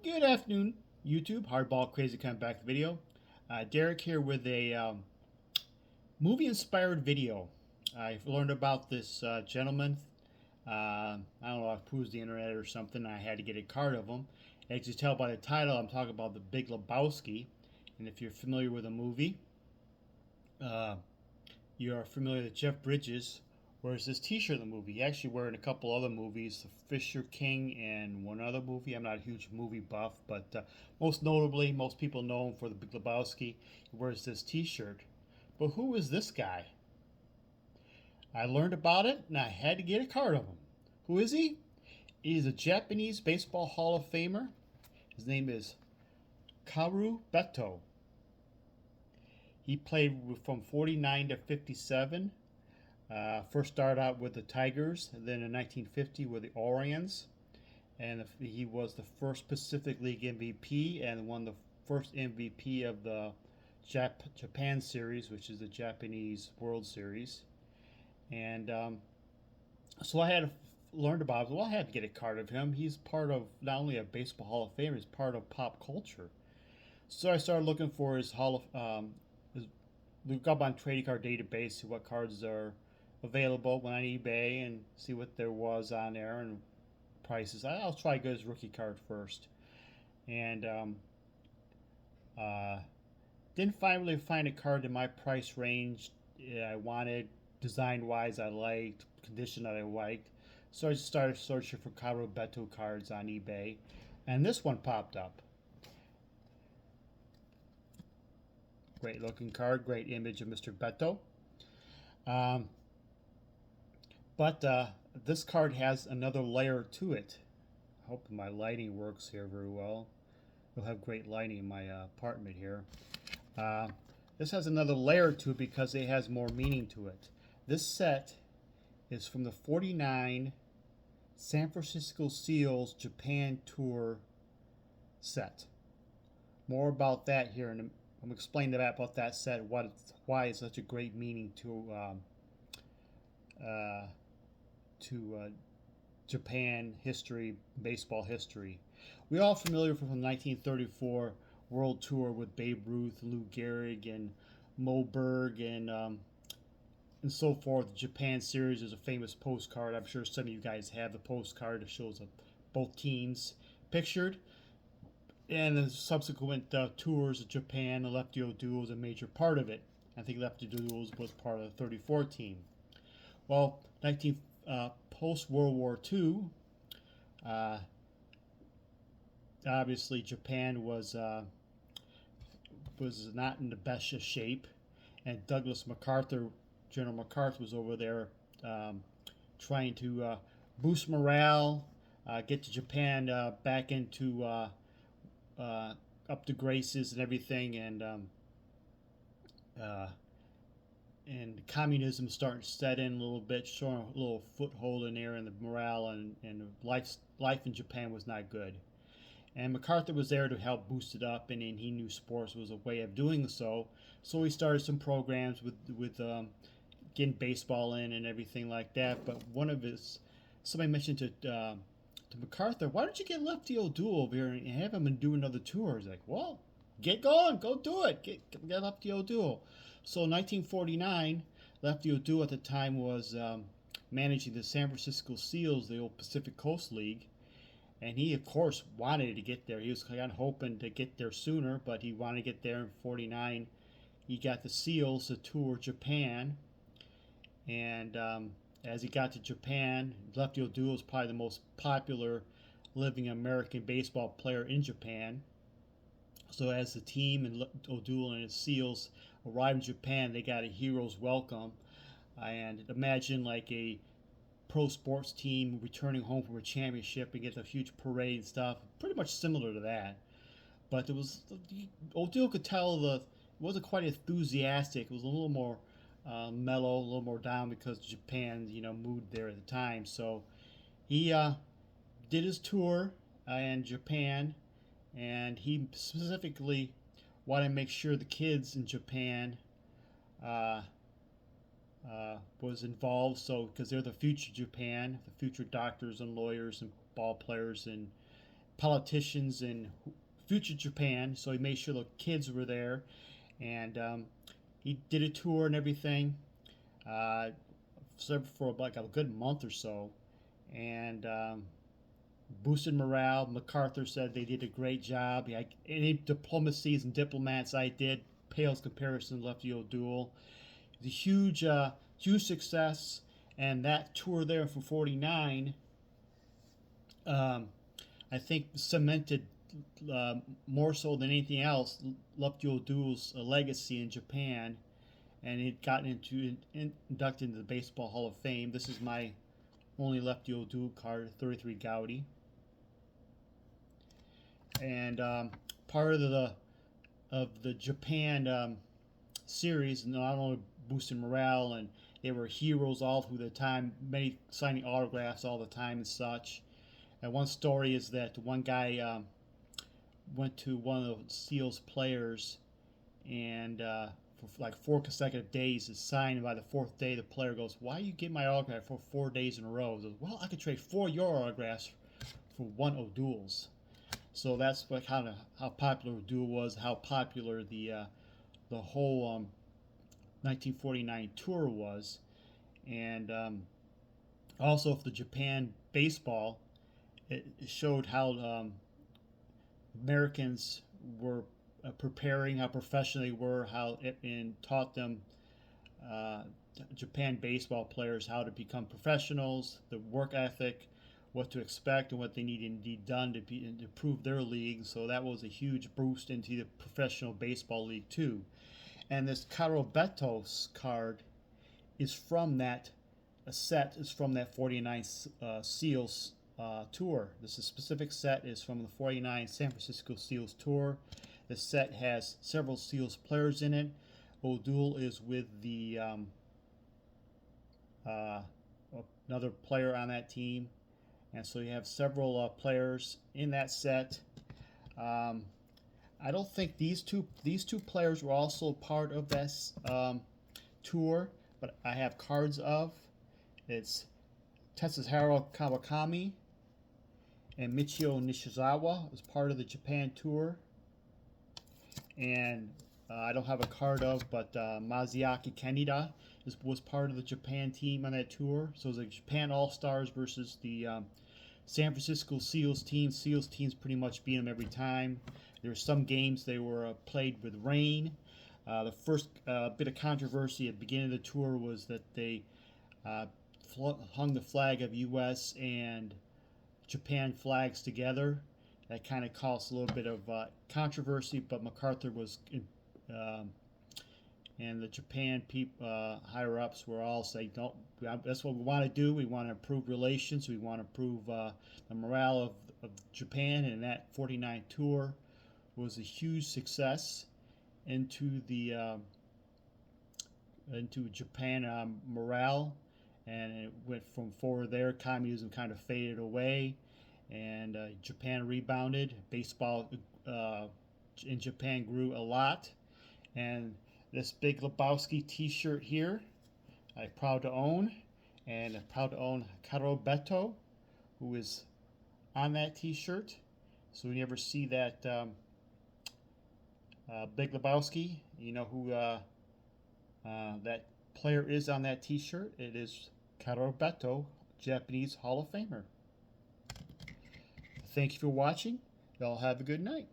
Good afternoon, YouTube. Hardball Crazy Come Back video. Derek here with a movie-inspired video. I learned about this gentleman. I don't know, I perused the internet or something. I had to get a card of him. As you tell by the title, I'm talking about the Big Lebowski. And if you're familiar with the movie, uh, you are familiar with Jeff Bridges wears this T-shirt in the movie. He actually wear in a couple other movies, The Fisher King and one other movie. I'm not a huge movie buff, but most notably, most people know him for The Big Lebowski. He wears this T-shirt. But who is this guy? I learned about it, and I had to get a card of him. Who is he? He is a Japanese baseball Hall of Famer. His name is Karu Beto. He played from 49 to 57. First started out with the Tigers, and then in 1950 with the Orions, and he was the first Pacific League MVP and won the first MVP of the Japan Series, which is the Japanese World Series. And so I had learned about it. Well, I had to get a card of him. He's part of not only a Baseball Hall of Fame, he's part of pop culture. So I started looking for his look up on trading card database, see what cards are available, went on eBay and see what there was on there and prices. I'll try to get his rookie card first, and uh, didn't really find a card in my price range I wanted, design wise I liked, condition that I liked. So I just started searching for Caro Beto cards on eBay, and this one popped up. Great looking card, great image of Mr. Beto. Um, But this card has another layer to it. I hope my lighting works here very well. We'll have great lighting in my apartment here. Uh, this has another layer to it because it has more meaning to it. This set is from the 49 San Francisco Seals Japan Tour set. More about that here, and I'm going to explain about that set, why it's such a great meaning to Japan history, baseball history. We're all familiar from the 1934 World Tour with Babe Ruth, Lou Gehrig, and Moberg, and so forth. The Japan series is a famous postcard. I'm sure some of you guys have the postcard that shows both teams pictured. And the subsequent tours of Japan, the Lefty O'Doul is a major part of it. I think Lefty O'Doul was part of the 34 team. Well, post World War II, obviously Japan was not in the best of shape, and Douglas MacArthur, General MacArthur, was over there trying to boost morale, get to Japan back into up to graces and everything, and communism starting to set in a little bit, showing a little foothold in there, and the morale and life in Japan was not good. And MacArthur was there to help boost it up, and he knew sports was a way of doing so. So he started some programs with getting baseball in and everything like that. But somebody mentioned to MacArthur, why don't you get Lefty O'Doul over here and have him do another tour? He's like, well, get going, go do it, get Lefty O'Doul. So in 1949, Lefty O'Doul at the time was managing the San Francisco Seals, the old Pacific Coast League, and he, of course, wanted to get there. He was kind of hoping to get there sooner, but he wanted to get there in 49. He got the Seals to tour Japan, and as he got to Japan, Lefty O'Doul was probably the most popular living American baseball player in Japan. So as the team and O'Doul and his Seals arrived in Japan, they got a hero's welcome. And imagine like a pro sports team returning home from a championship and get a huge parade and stuff. Pretty much similar to that. But O'Doul could tell it wasn't quite enthusiastic. It was a little more mellow, a little more down because Japan's mood there at the time. So he did his tour in Japan, and he specifically wanted to make sure the kids in Japan was involved. So because they're the future Japan, the future doctors and lawyers and ball players politicians in future Japan, so he made sure the kids were there, and he did a tour and everything, uh, for like a good month or so, and boosted morale. MacArthur said they did a great job. Like any diplomacies and diplomats I did pales comparison to Lefty O'Doul. The huge success, and that tour there for '49, um, I think cemented more so than anything else Lefty O'Doul's legacy in Japan, and it got inducted into the Baseball Hall of Fame. This is my only Lefty O'Doul card, 33 Gaudy, and part of the Japan series, not only boosting morale, and they were heroes all through the time, many signing autographs all the time and such. And one story is that one guy went to one of the Seals players, and for like 4 consecutive days is signed, and by the fourth day the player goes, "Why you get my autograph for 4 days in a row?" He goes, "Well, I could trade 4 of your autographs for one O'Doul's." So that's what kind of how popular O'Doul was, how popular the whole 1949 tour was, and also for the Japan baseball, it showed how Americans were preparing, how professional they were, how it and taught them uh, Japan baseball players how to become professionals, the work ethic, what to expect, and what they needed to be done to improve their league. So that was a huge boost into the professional baseball league too. And this Caro Betos card is from that set is from that 49 Seals tour. This is specific set is from the 49 San Francisco Seals tour. The set has several Seals players in it. O'Doul is with the uh, another player on that team, and so you have several players in that set. Um, I don't think these two players were also part of this tour, but I have cards of. It's Tetsuhiro Kawakami and Michio Nishizawa as part of the Japan tour, and I don't have a card of, but Masaaki Kaneda was part of the Japan team on that tour. So it was like Japan All Stars versus the San Francisco Seals team. Seals teams pretty much beat them every time. There were some games they were played with rain. The first bit of controversy at the beginning of the tour was that they uh, hung the flag of U.S. and Japan flags together. That kind of caused a little bit of controversy, but MacArthur was, and the Japan higher ups were all saying, "Don't. That's what we want to do. We want to improve relations. We want to improve the morale of Japan." And that '49 tour was a huge success into the into Japan morale, and it went from forward there. Communism kind of faded away, and Japan rebounded. Baseball in Japan grew a lot, and this big Lebowski T-shirt here, I'm proud to own, and I'm proud to own Caro Beto, who is on that T-shirt. So when you ever see that Big Lebowski, you know who that player is on that T-shirt. It is Caro Beto, Japanese Hall of Famer. Thank you for watching. Y'all have a good night.